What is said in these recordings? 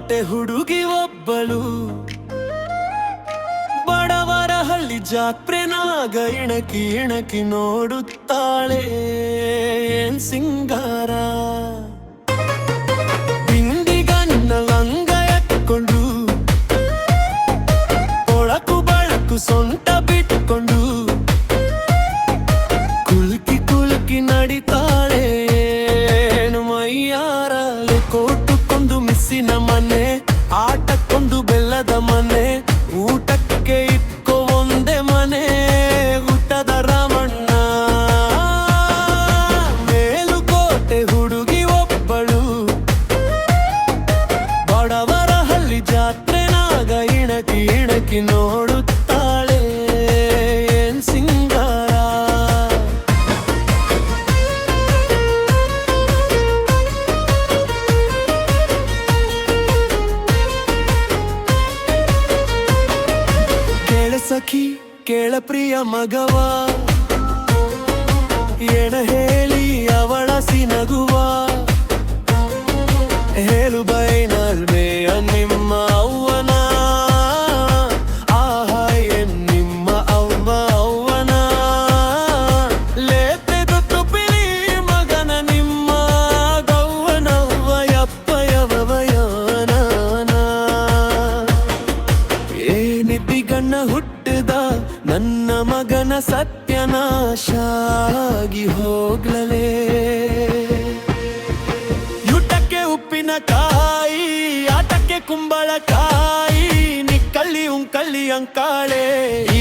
ಮೇಲುಕೋಟೆ ಹುಡುಗಿ ಒಬ್ಬಳು ಬಡವರ ಹಳ್ಳಿ ಜಾತ್ರೆನಾಗ ಇಣಕಿ ಇಣಕಿ ನೋಡುತ್ತಾಳೆ ಏನ್ ಸಿಂಗಾರ. ಬಿಂಡಿಗನ್ನ ಲಂಗ ಎತ್ಕೊಂಡು ಒಳಕು ಬಳಕು ಸೊಂಟ ಬಿಟ್ಕೊಂಡು ಕುಲ್ಕಿ ಕುಲ್ಕಿ ನಡಿತಾಳೆ ಏನು ಮೈಯಾರಲು. ಕೋಟಕ್ಕೊಂದು ಮಿಸ್ಸಿನ ಮನೆ, ಆಟಕ್ಕೊಂದು ಬೆಲ್ಲದ ಮನೆ, ಊಟಕ್ಕೆ ಇಟ್ಕೋ ಒಂದೇ ಮನೆ ಊಟದ ರಾಮಣ್ಣ. ಮೇಲುಕೋಟೆ ಹುಡುಗಿ ಒಬ್ಬಳು ಬಡವರ ಹಳ್ಳಿ ಜಾತ್ರೆನಾಗ ಇಣಕಿ ಇಣಕಿ ನೋಡುತ್ತಾಳೆ ಏನ್ ಸಿಂಗಾರ. ಸಖಿ ಕೇಳ ಪ್ರಿಯ ಮಗವ, ಎಣ ಹೇಳಿ ಅವಳ ಸಿನಗುವ. ಹೇಳು ಬೈನಲ್ಮೆಯ ನಿಮ್ಮ ಅವ್ವನ, ಆಹಾಯ ನಿಮ್ಮ ಅವ್ವ ಅವ್ವನ. ಲೇತೆದು ಪಿಲಿ ಮಗನ ನಿಮ್ಮ ಗವ್ವನವ್ವ ಯಪ್ಪಯವಯವಯನ. ಏನಿದ್ದಿಗಣ್ಣ ಹುಟ್ಟಿದ ನನ್ನ ಮಗನ ಸತ್ಯನಾಶಾಗಿ ಹೋಗ್ಲಲೇ. ಯುಟಕ್ಕೆ ಉಪ್ಪಿನಕಾಯಿ, ಆಟಕ್ಕೆ ಕುಂಬಳಕಾಯಿ, ನಿಕ್ಕಳ್ಳಿ ಉಂಕಳ್ಳಿ ಅಂಕಾಳೆ.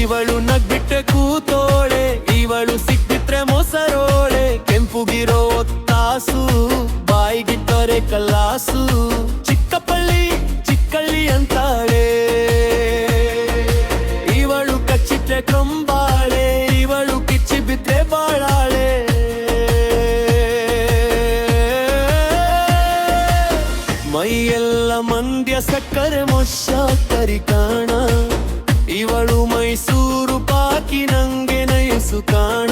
ಇವಳು ನಗ್ಬಿಟ್ಟೆ ಕೂತೋಳೆ, ಇವಳು ಸಿಕ್ಬಿಟ್ರೆ ಮೊಸರೋಳೆ. ಕೆಂಪುಗಿರೋ ಒತ್ತಾಸು, ಬಾಯಿಗಿಟ್ಟರೆ ಕಲ್ಲಾಸು. ಚಿಕ್ಕಪಳ್ಳಿ ಚಿಕ್ಕಳ್ಳಿ ಅಂತಾಳೆ, ಇವಳು ಕಚ್ಚಿಟ್ರೆ ಕಂಬಾಳೆ, ಇವಳು ಕಿಚ್ಚಿ ಬಿದ್ರೆ ಬಾಳಾಳೆ. ಮೈಯೆಲ್ಲ ಮಂಡ್ಯ ಸಕ್ಕರೆ ಮೊಶ ಕರಿಕಾಣ, ಇವಳು ಮೈಸೂರು ಪಾಕಿ ನಂಗೆ ನಯಸು ಕಾಣ.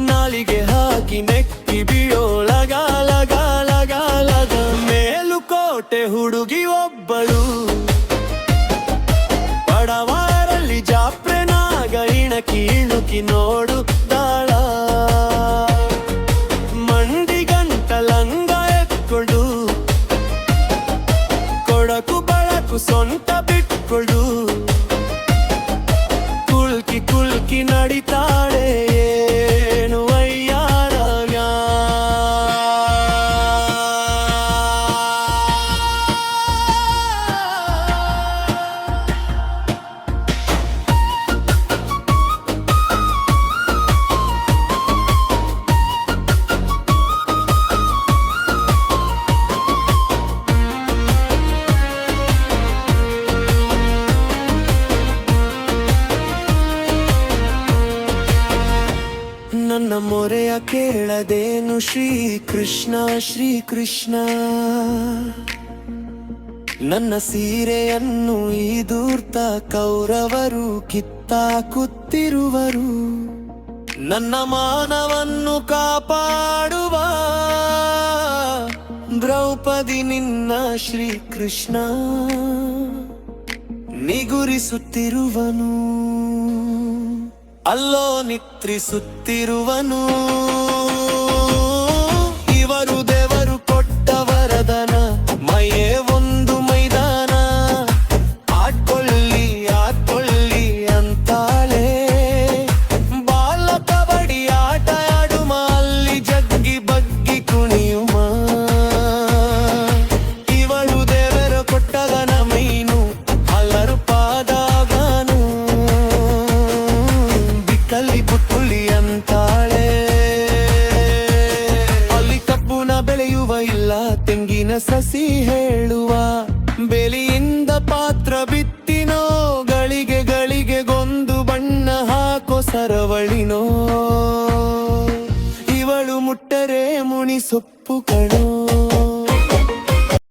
ನಾಲಿಗೆ ಹಾಕಿ ನೆಕ್ಕಿ ಬಿಯೋಳಗಾಲಗಾಲಗಾಲಗ. ಮೇಲುಕೋಟೆ ಹುಡುಗಿ ಒಬ್ಬಳು ಬಡವರಲ್ಲಿ ಜಾತ್ರೆನಾಗ ಇಣಕಿ ಇಣುಕಿ ನೋಡುತ್ತಾಳ. ಮಂಡಿಗಂಟ ಲಂಗ ಎತ್ಕೊಂಡು ಕೊಡಕು ಬಳಕು ಸೊಂಟ ಬಿಟ್ಕೊಂಡು ಕುಲ್ಕಿ ಕುಲ್ಕಿ ನಡಿತಾಳೆ ಏನು ವಯ್ಯಾರವ್ಯ. ನನ್ನ ಮೊರೆಯ ಕೇಳದೇನು ಶ್ರೀಕೃಷ್ಣ ಶ್ರೀಕೃಷ್ಣ. ನನ್ನ ಸೀರೆಯನ್ನು ಈ ಧೂರ್ತ ಕೌರವರು ಕಿತ್ತಾಕುತ್ತಿರುವರು. ನನ್ನ ಮಾನವನ್ನು ಕಾಪಾಡುವ ದ್ರೌಪದಿ ನಿನ್ನ ಶ್ರೀಕೃಷ್ಣ ನಿಗುರಿಸುತ್ತಿರುವನು, ಅಲ್ಲೋ ನಿತ್ರಿಸುತ್ತಿರುವನು. ಇವರು ದೇವರು ಕೊಟ್ಟ ವರದನ, ಮಯೇ ಒಂದು ಮೈದಾನ. ಆಡ್ಕೊಳ್ಳಿ ಆಡ್ಕೊಳ್ಳಿ ಅಂತಾಳೆ, ಬಾಲ ಕಬಡ್ಡಿ ಆಟ ಆಡುಮ, ಅಲ್ಲಿ ಜಗ್ಗಿ ಬಗ್ಗಿ ಕುಣಿಯುಮ. ಇವಳು ದೇವರು ಕೊಟ್ಟಗನ ಮೀನು, ಅಲ್ಲರು ಪಾದಾಗನು. ಬಿಕ್ಕಲ್ಲಿ ಪುಟ್ಟುಳಿ ಅಂತಾಳೆ, ಅಲ್ಲಿ ಕಬ್ಬುನ ಬೆಳೆಯುವ ಇಲ್ಲ ತೆಂಗಿನ ಸಸಿ ಹೇಳುವ. ಬೆಲಿಯಿಂದ ಪಾತ್ರ ಬಿತ್ತಿನೋ, ಗಳಿಗೆ ಗಳಿಗೆ ಗೊಂದು ಬಣ್ಣ ಹಾಕೋ ಸರವಳಿನೋ. ಇವಳು ಮುಟ್ಟರೆ ಮುನಿ ಸೊಪ್ಪು ಕಣೋ.